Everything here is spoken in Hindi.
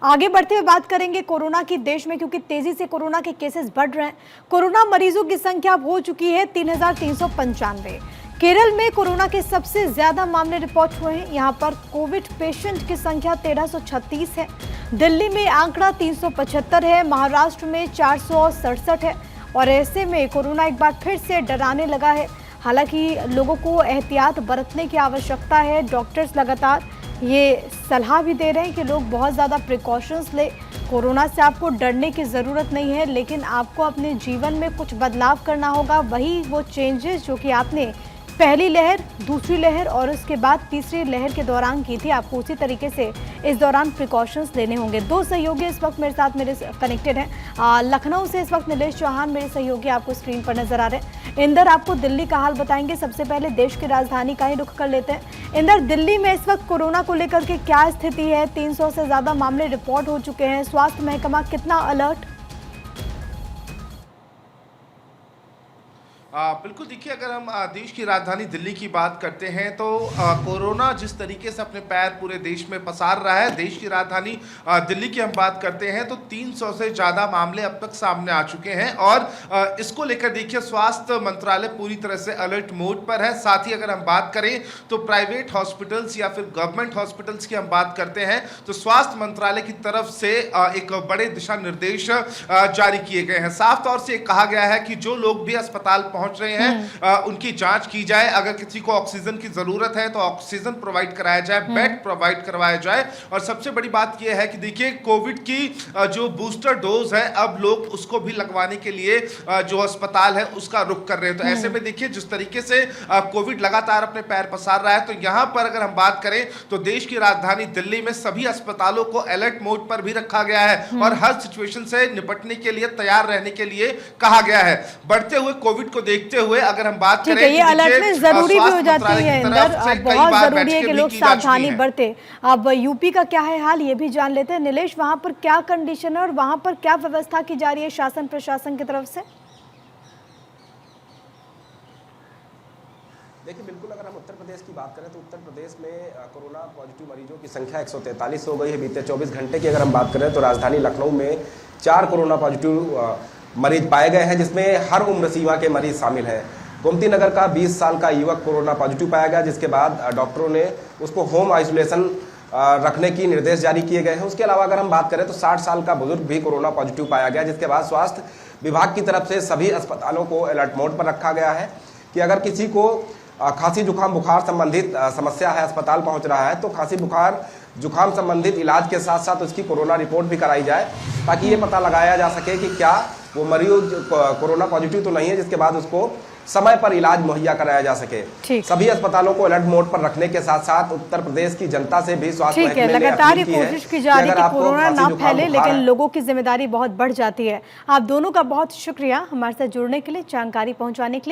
आगे बढ़ते हुए बात करेंगे कोरोना की देश में, क्योंकि तेजी से कोरोना के केसेस बढ़ रहे हैं। कोरोना मरीजों की संख्या अब हो चुकी है 3,395। केरल में कोरोना के सबसे ज्यादा मामले रिपोर्ट हुए हैं। यहां पर कोविड पेशेंट की संख्या 1336 है। दिल्ली में आंकड़ा 375 है। महाराष्ट्र में 467 है। और ऐसे में कोरोना एक बार फिर से डराने लगा है। हालांकि लोगों को एहतियात बरतने की आवश्यकता है। डॉक्टर्स लगातार ये सलाह भी दे रहे हैं कि लोग बहुत ज़्यादा प्रिकॉशंस लें। कोरोना से आपको डरने की ज़रूरत नहीं है, लेकिन आपको अपने जीवन में कुछ बदलाव करना होगा। वही वो चेंजेस जो कि आपने पहली लहर, दूसरी लहर और उसके बाद तीसरी लहर के दौरान की थी, आपको उसी तरीके से इस दौरान प्रिकॉशंस लेने होंगे। दो सहयोगी इस वक्त मेरे साथ कनेक्टेड हैं। लखनऊ से इस वक्त नीलेश चौहान मेरे सहयोगी आपको स्क्रीन पर नजर आ रहे हैं। इंदर आपको दिल्ली का हाल बताएंगे। सबसे पहले देश की राजधानी का ही रुख कर लेते हैं। इंदर, दिल्ली में इस वक्त कोरोना को लेकर के क्या स्थिति है? 300 से ज्यादा मामले रिपोर्ट हो चुके हैं। स्वास्थ्य महकमा कितना अलर्ट? बिल्कुल, देखिए, अगर हम देश की राजधानी दिल्ली की बात करते हैं तो कोरोना जिस तरीके से अपने पैर पूरे देश में पसार रहा है, देश की राजधानी दिल्ली की हम बात करते हैं तो 300 से ज़्यादा मामले अब तक सामने आ चुके हैं। और इसको लेकर देखिए स्वास्थ्य मंत्रालय पूरी तरह से अलर्ट मोड पर है। साथ ही अगर हम बात करें तो प्राइवेट हॉस्पिटल्स या फिर गवर्नमेंट हॉस्पिटल्स की हम बात करते हैं तो स्वास्थ्य मंत्रालय की तरफ से एक बड़े दिशा निर्देश जारी किए गए हैं। साफ तौर से कहा गया है कि जो लोग भी अस्पताल पहुंच रहे हैं उनकी जांच की जाए। अगर किसी को ऑक्सीजन की जरूरत है तो ऑक्सीजन प्रोवाइड कराया जाए, बेड प्रोवाइड करवाया जाए। और सबसे बड़ी बात यह है कि देखिए कोविड की जो बूस्टर डोज है अब लोग उसको भी लगवाने के लिए जो अस्पताल है उसका रुख कर रहे हैं। तो ऐसे में देखिए जिस तरीके से कोविड लगातार अपने पैर पसार रहा है तो यहां पर अगर हम बात करें तो देश की राजधानी दिल्ली में सभी अस्पतालों को अलर्ट मोड पर भी रखा गया है और हर सिचुएशन से निपटने के लिए तैयार रहने के लिए कहा गया है। बढ़ते हुए कोविड को देखते हुए अगर हम बात करें ये अलर्ट में जरूरी भी हो जाती है इंदर, बहुत जरूरी है कि लोग सावधानी बरते। अब यूपी का क्या है हाल ये भी जान लेते हैं। नीलेश, वहां पर क्या कंडीशन है और वहां पर क्या व्यवस्था की जा रही है शासन प्रशासन की तरफ से? देखिए, बिल्कुल अगर हम उत्तर प्रदेश की बात करें तो उत्तर प्रदेश में कोरोना पॉजिटिव मरीजों की संख्या 143 हो गई है। बीते 24 घंटे की अगर हम बात करें तो राजधानी लखनऊ में 4 कोरोना पॉजिटिव मरीज पाए गए हैं, जिसमें हर उम्र सीमा के मरीज शामिल हैं। गोमती नगर का 20 साल का युवक कोरोना पॉजिटिव पाया गया, जिसके बाद डॉक्टरों ने उसको होम आइसोलेशन रखने की निर्देश जारी किए गए हैं। उसके अलावा अगर हम बात करें तो 60 साल का बुजुर्ग भी कोरोना पॉजिटिव पाया गया, जिसके बाद स्वास्थ्य विभाग की तरफ से सभी अस्पतालों को अलर्ट मोड पर रखा गया है कि अगर किसी को खांसी जुकाम बुखार संबंधित समस्या है, अस्पताल पहुंच रहा है तो खांसी बुखार जुकाम संबंधित इलाज के साथ साथ उसकी कोरोना रिपोर्ट भी कराई जाए, ताकि ये पता लगाया जा सके कि क्या वो मरीज कोरोना पॉजिटिव तो नहीं है, जिसके बाद उसको समय पर इलाज मुहैया कराया जा सके। सभी अस्पतालों को अलर्ट मोड पर रखने के साथ साथ उत्तर प्रदेश की जनता से भी स्वास्थ्य महकमे ने लगातार ये कोशिश की जा रही है कि कोरोना ना फैले, लेकिन लोगों की जिम्मेदारी बहुत बढ़ जाती है। आप दोनों का बहुत शुक्रिया हमारे साथ जुड़ने के लिए, जानकारी पहुंचाने के लिए।